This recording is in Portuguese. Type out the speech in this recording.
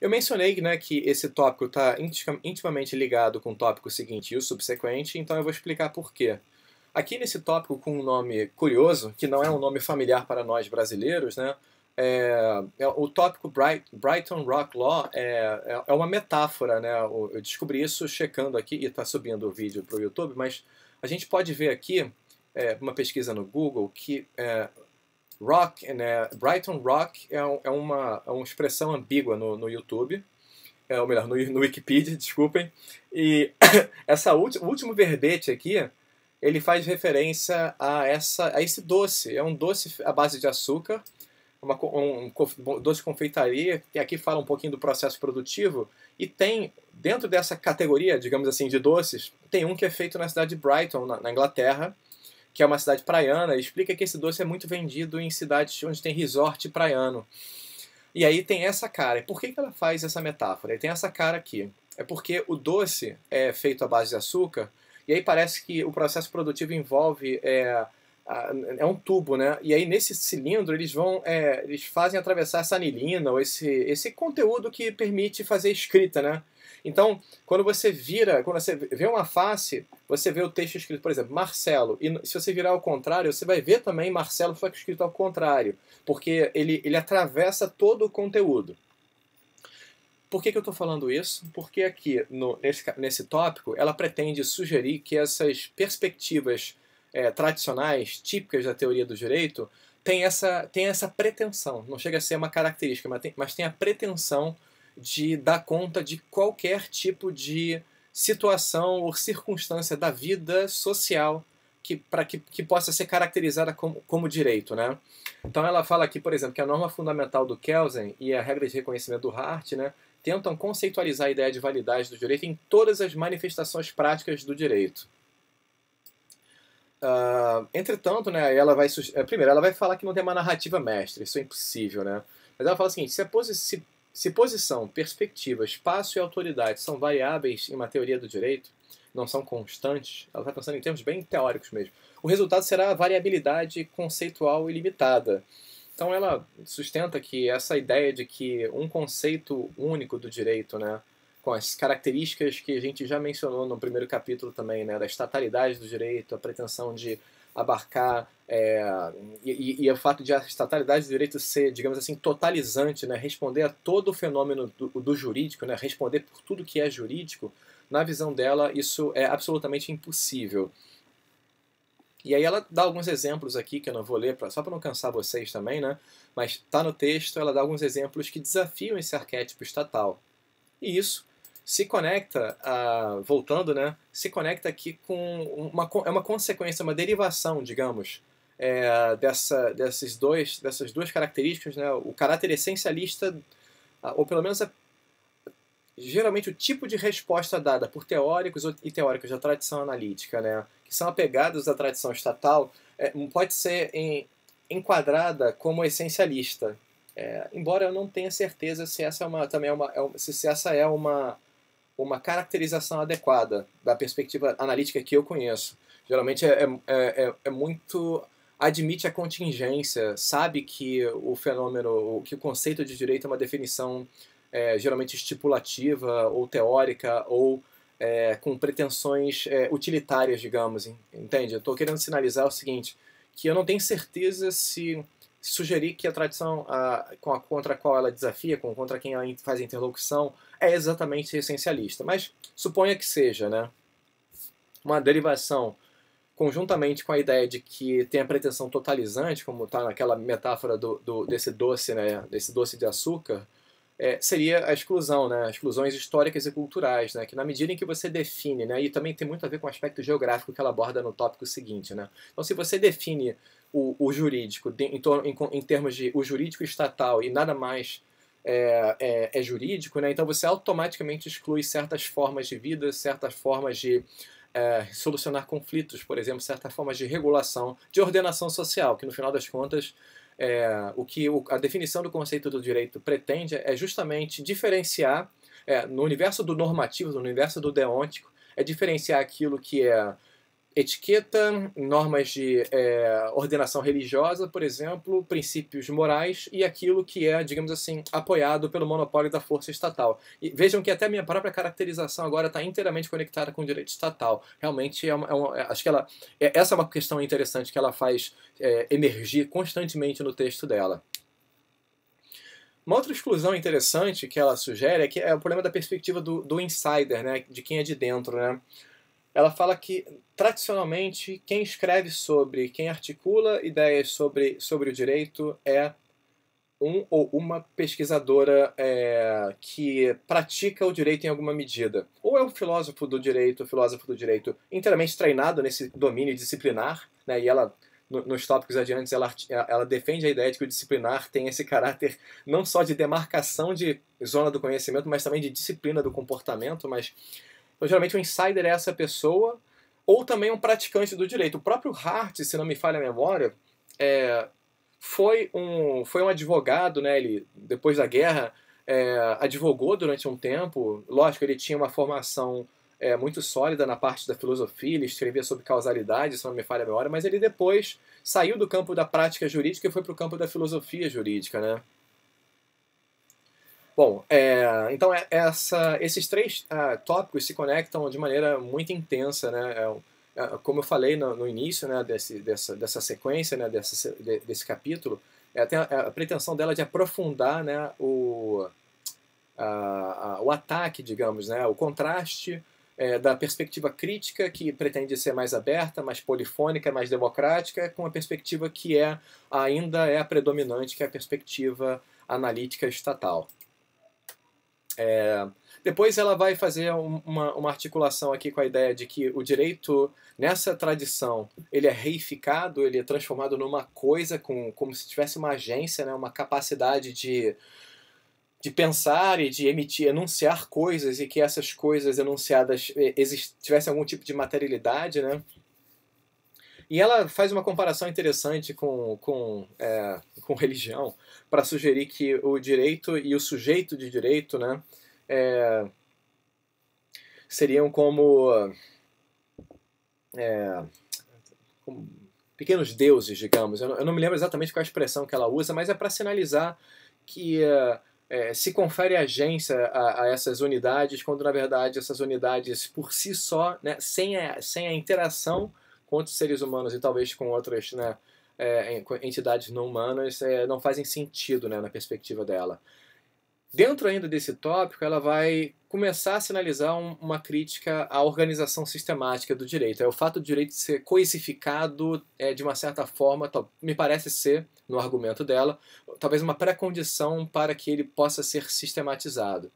Eu mencionei, né, que esse tópico está intimamente ligado com o tópico seguinte e o subsequente, então eu vou explicar por quê. Aqui nesse tópico com um nome curioso, que não é um nome familiar para nós brasileiros, né, o tópico Brighton Rock Law é uma metáfora, né? Eu descobri isso checando aqui, e está subindo o vídeo para o YouTube, mas a gente pode ver aqui, uma pesquisa no Google, que rock, né, Brighton Rock é uma expressão ambígua no YouTube, ou melhor, no Wikipedia, desculpem, e o último verbete aqui, ele faz referência a esse doce, é um doce à base de açúcar, doce de confeitaria, que aqui fala um pouquinho do processo produtivo, e tem, dentro dessa categoria, digamos assim, de doces, tem um que é feito na cidade de Brighton, na Inglaterra, que é uma cidade praiana, e explica que esse doce é muito vendido em cidades onde tem resort praiano. E aí tem essa cara. E por que ela faz essa metáfora? E tem essa cara aqui. É porque o doce é feito à base de açúcar, e aí parece que o processo produtivo envolve um tubo, né? E aí nesse cilindro eles fazem atravessar essa anilina, ou esse conteúdo que permite fazer escrita, né? Então, quando você vê uma face, você vê o texto escrito, por exemplo, Marcelo, e se você virar ao contrário, você vai ver também Marcelo só que escrito ao contrário, porque ele atravessa todo o conteúdo. Por que eu estou falando isso? Porque aqui, nesse tópico, ela pretende sugerir que essas perspectivas tradicionais, típicas da teoria do direito, tem essa pretensão. Não chega a ser uma característica, mas tem a pretensão de dar conta de qualquer tipo de situação ou circunstância da vida social que possa ser caracterizada como direito, né? Então ela fala aqui, por exemplo, que a norma fundamental do Kelsen e a regra de reconhecimento do Hart, né, tentam conceitualizar a ideia de validade do direito em todas as manifestações práticas do direito. Entretanto, né, primeiro, ela vai falar que não tem uma narrativa mestre, isso é impossível, né? Mas ela fala o seguinte: se posição, perspectiva, espaço e autoridade são variáveis em uma teoria do direito, não são constantes, ela está pensando em termos bem teóricos mesmo, o resultado será a variabilidade conceitual ilimitada. Então ela sustenta que essa ideia de que um conceito único do direito, né, com as características que a gente já mencionou no primeiro capítulo também, né, da estatalidade do direito, a pretensão de abarcar e o fato de a estatalidade do direito ser, digamos assim, totalizante, né, responder a todo o fenômeno do jurídico, né, responder por tudo que é jurídico, na visão dela isso é absolutamente impossível. E aí ela dá alguns exemplos aqui, que eu não vou ler, só para não cansar vocês também, né? Mas está no texto, ela dá alguns exemplos que desafiam esse arquétipo estatal. E isso se conecta, voltando, né? Se conecta aqui com uma consequência, uma derivação, digamos, dessas duas características, né? O caráter essencialista, ou pelo menos geralmente o tipo de resposta dada por teóricos e teóricos da tradição analítica, né, que são apegados à tradição estatal, pode ser enquadrada como essencialista. Embora eu não tenha certeza se essa é uma caracterização adequada da perspectiva analítica que eu conheço. Geralmente é muito admite a contingência, sabe que o fenômeno, que o conceito de direito é uma definição geralmente estipulativa ou teórica ou com pretensões utilitárias, digamos, entende? Eu estou querendo sinalizar o seguinte, que eu não tenho certeza se sugerir que a tradição contra a qual ela desafia, contra quem ela faz a interlocução, é exatamente essencialista, mas suponha que seja, né? Uma derivação conjuntamente com a ideia de que tem a pretensão totalizante, como está naquela metáfora desse doce, né, desse doce de açúcar, seria a exclusão, né, exclusões históricas e culturais, né, que na medida em que você define, né, e também tem muito a ver com o aspecto geográfico que ela aborda no tópico seguinte, né, então se você define o jurídico em termos de o jurídico estatal e nada mais é jurídico, né, então você automaticamente exclui certas formas de vida, certas formas de solucionar conflitos, por exemplo, certas formas de regulação, de ordenação social, que no final das contas a definição do conceito do direito pretende é justamente diferenciar, no universo do normativo, no universo do deôntico, é diferenciar aquilo que é etiqueta, normas de ordenação religiosa, por exemplo, princípios morais e aquilo que é, digamos assim, apoiado pelo monopólio da força estatal. E vejam que até a minha própria caracterização agora está inteiramente conectada com o direito estatal. Realmente, acho que essa é uma questão interessante que ela faz emergir constantemente no texto dela. Uma outra exclusão interessante que ela sugere é o problema da perspectiva do insider, né, de quem é de dentro, né? Ela fala que, tradicionalmente, quem escreve sobre, quem articula ideias sobre o direito é um ou uma pesquisadora que pratica o direito em alguma medida. Ou é um filósofo do direito inteiramente treinado nesse domínio disciplinar, né, e ela, nos tópicos adiantes, ela defende a ideia de que o disciplinar tem esse caráter não só de demarcação de zona do conhecimento, mas também de disciplina do comportamento, então, geralmente, o insider é essa pessoa, ou também um praticante do direito. O próprio Hart, se não me falha a memória, foi um advogado, né? Ele, depois da guerra, advogou durante um tempo. Lógico, ele tinha uma formação muito sólida na parte da filosofia, ele escrevia sobre causalidade, se não me falha a memória, mas ele depois saiu do campo da prática jurídica e foi para o campo da filosofia jurídica, né? Bom, então esses três tópicos se conectam de maneira muito intensa, né? Como eu falei no início, né, dessa sequência, né, desse capítulo, tem a pretensão dela de aprofundar, né, o ataque, digamos, né, o contraste da perspectiva crítica, que pretende ser mais aberta, mais polifônica, mais democrática, com a perspectiva que ainda é a predominante, que é a perspectiva analítica estatal. Depois ela vai fazer uma articulação aqui com a ideia de que o direito, nessa tradição, ele é reificado, ele é transformado numa coisa, como se tivesse uma agência, né, uma capacidade de pensar e de enunciar coisas, e que essas coisas enunciadas tivessem algum tipo de materialidade, né? E ela faz uma comparação interessante com religião, para sugerir que o direito e o sujeito de direito, né, seriam como pequenos deuses, digamos. Eu não me lembro exatamente qual é a expressão que ela usa, mas é para sinalizar que se confere agência a essas unidades, quando na verdade essas unidades por si só, né, sem a interação com outros seres humanos e talvez com outras, né, entidades não humanas, não fazem sentido, né, na perspectiva dela. Dentro ainda desse tópico, ela vai começar a sinalizar uma crítica à organização sistemática do direito. O fato do direito ser coisificado de uma certa forma, me parece ser, no argumento dela, talvez uma pré-condição para que ele possa ser sistematizado.